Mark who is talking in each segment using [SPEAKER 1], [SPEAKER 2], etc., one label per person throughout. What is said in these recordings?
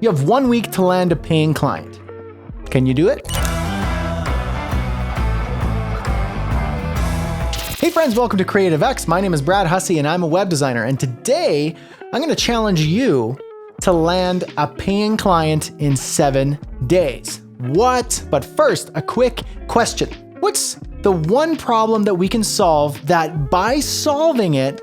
[SPEAKER 1] You have 1 week to land a paying client. Can you do it? Hey friends, welcome to Creative X. My name is Brad Hussey and I'm a web designer. And today I'm going to challenge you to land a paying client in 7 days. What? But first, a quick question. What's the one problem that we can solve that by solving it,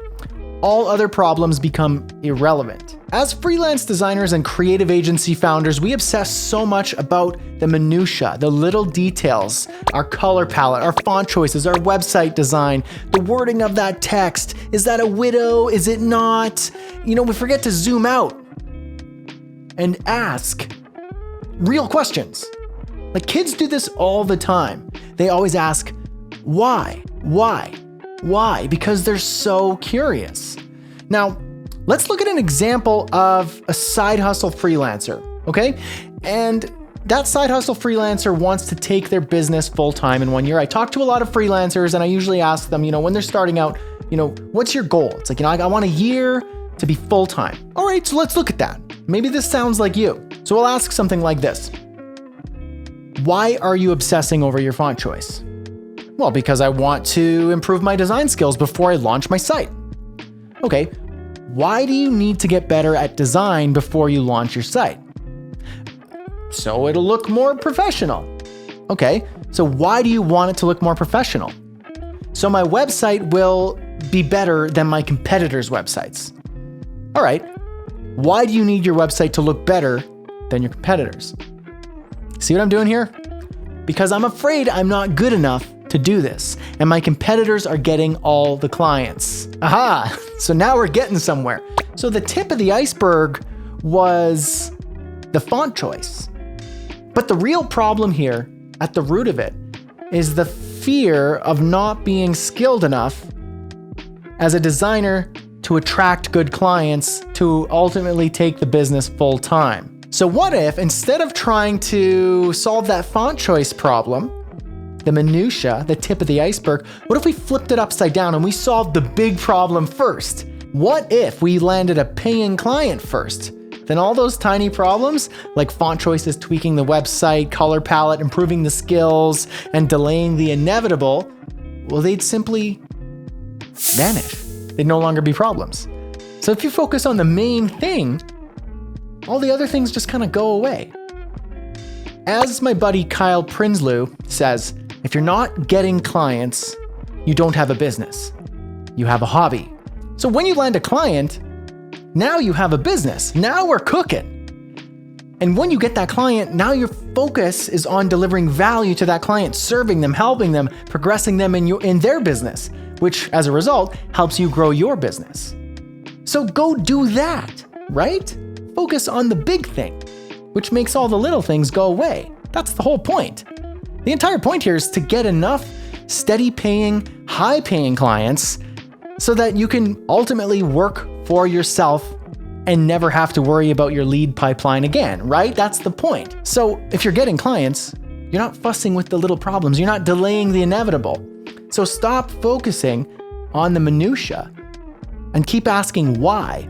[SPEAKER 1] all other problems become irrelevant? As freelance designers and creative agency founders, we obsess so much about the minutia, the little details, our color palette, our font choices, our website design, the wording of that text. Is that a widow? Is it not? We forget to zoom out and ask real questions. Like kids do this all the time. They always ask, why? Why? Because they're so curious. Now, let's look at an example of a side hustle freelancer, okay? And that side hustle freelancer wants to take their business full-time in 1 year. I talk to a lot of freelancers and I usually ask them, when they're starting out, what's your goal? It's like, I want a year to be full-time. All right, so let's look at that. Maybe this sounds like you. So we'll ask something like this. Why are you obsessing over your font choice? Well, because I want to improve my design skills before I launch my site. Okay, why do you need to get better at design before you launch your site? So it'll look more professional. Okay, so why do you want it to look more professional? So my website will be better than my competitors' websites. All right, why do you need your website to look better than your competitors? See what I'm doing here? Because I'm afraid I'm not good enough to do this, and my competitors are getting all the clients. Aha! So now we're getting somewhere. So the tip of the iceberg was the font choice. But the real problem here, at the root of it, is the fear of not being skilled enough as a designer to attract good clients to ultimately take the business full time. So what if, instead of trying to solve that font choice problem, the minutia, the tip of the iceberg, what if we flipped it upside down and we solved the big problem first? What if we landed a paying client first? Then all those tiny problems, like font choices, tweaking the website, color palette, improving the skills, and delaying the inevitable, well, they'd simply vanish. They'd no longer be problems. So if you focus on the main thing, all the other things just kind of go away. As my buddy Kyle Prinsloo says, if you're not getting clients, you don't have a business. You have a hobby. So when you land a client, now you have a business. Now we're cooking. And when you get that client, now your focus is on delivering value to that client, serving them, helping them, progressing them in their business, which as a result helps you grow your business. So go do that, right? Focus on the big thing, which makes all the little things go away. That's the whole point. The entire point here is to get enough steady paying, high paying clients so that you can ultimately work for yourself and never have to worry about your lead pipeline again, right? That's the point. So if you're getting clients, you're not fussing with the little problems. You're not delaying the inevitable. So stop focusing on the minutia and keep asking why?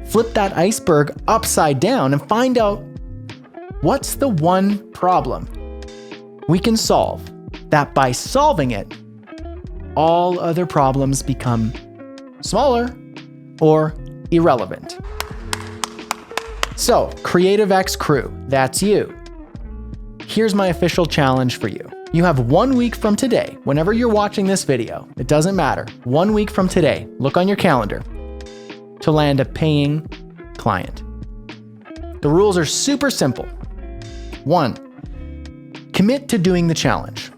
[SPEAKER 1] Flip that iceberg upside down and find out what's the one problem we can solve that by solving it, all other problems become smaller or irrelevant. So, Creative X crew, that's you. Here's my official challenge for you. You have 1 week from today, whenever you're watching this video, it doesn't matter, 1 week from today, look on your calendar, to land a paying client. The rules are super simple. 1, commit to doing the challenge.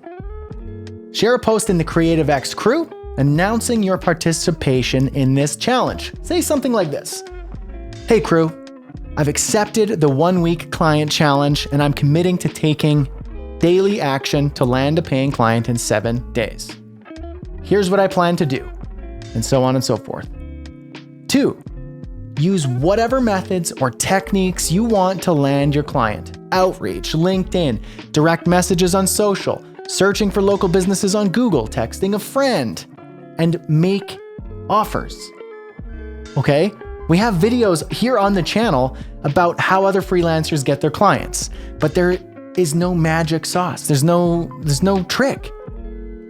[SPEAKER 1] Share a post in the Creative X crew announcing your participation in this challenge. Say something like this. Hey crew, I've accepted the 1 week client challenge and I'm committing to taking daily action to land a paying client in 7 days. Here's what I plan to do, and so on and so forth. 2, use whatever methods or techniques you want to land your client. Outreach, LinkedIn, direct messages on social, searching for local businesses on Google, texting a friend, and make offers. Okay? We have videos here on the channel about how other freelancers get their clients, but there is no magic sauce. There's no trick.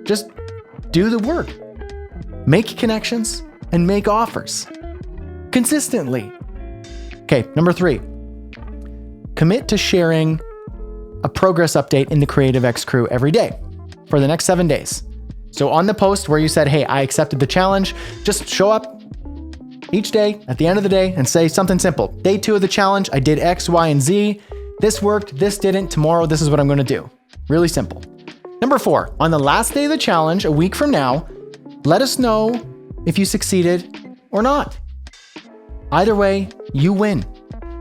[SPEAKER 1] Just do the work. Make connections and make offers consistently. Okay, number 3. Commit to sharing a progress update in the Creative X Crew every day for the next 7 days. So on the post where you said, hey, I accepted the challenge, just show up each day at the end of the day and say something simple. Day 2 of the challenge, I did X, Y, and Z. This worked, this didn't. Tomorrow, this is what I'm going to do. Really simple. Number 4, on the last day of the challenge, a week from now, let us know if you succeeded or not. Either way, you win.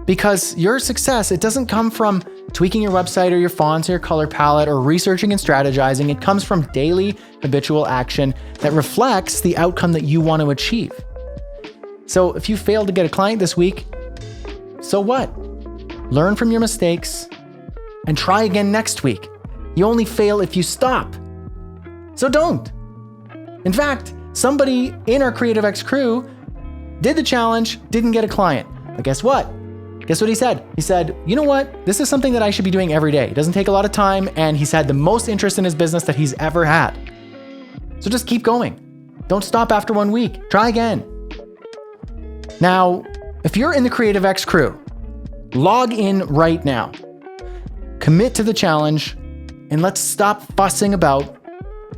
[SPEAKER 1] Because your success, it doesn't come from tweaking your website or your fonts or your color palette or researching and strategizing. It comes from daily habitual action that reflects the outcome that you want to achieve. So if you failed to get a client this week, so what? Learn from your mistakes and try again next week. You only fail if you stop. So don't. In fact, somebody in our Creative X Crew did the challenge, didn't get a client. But guess what? Guess what he said? He said, you know what? This is something that I should be doing every day. It doesn't take a lot of time, and he's had the most interest in his business that he's ever had. So just keep going. Don't stop after 1 week. Try again. Now, if you're in the Creative X Crew, log in right now. Commit to the challenge, and let's stop fussing about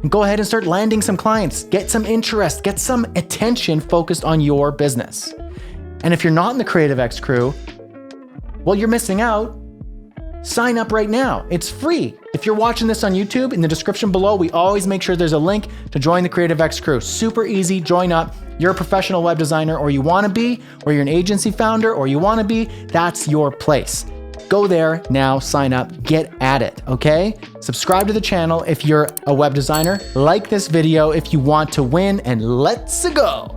[SPEAKER 1] and go ahead and start landing some clients. Get some interest, get some attention focused on your business. And if you're not in the Creative X Crew, well, you're missing out. Sign up right now. It's free. If you're watching this on YouTube, in the description below, we always make sure there's a link to join the Creative X Crew. Super easy, join up. You're a professional web designer, or you want to be, or you're an agency founder, or you want to be, that's your place. Go there now, sign up, get at it, okay? Subscribe to the channel if you're a web designer. Like this video if you want to win, and let's go.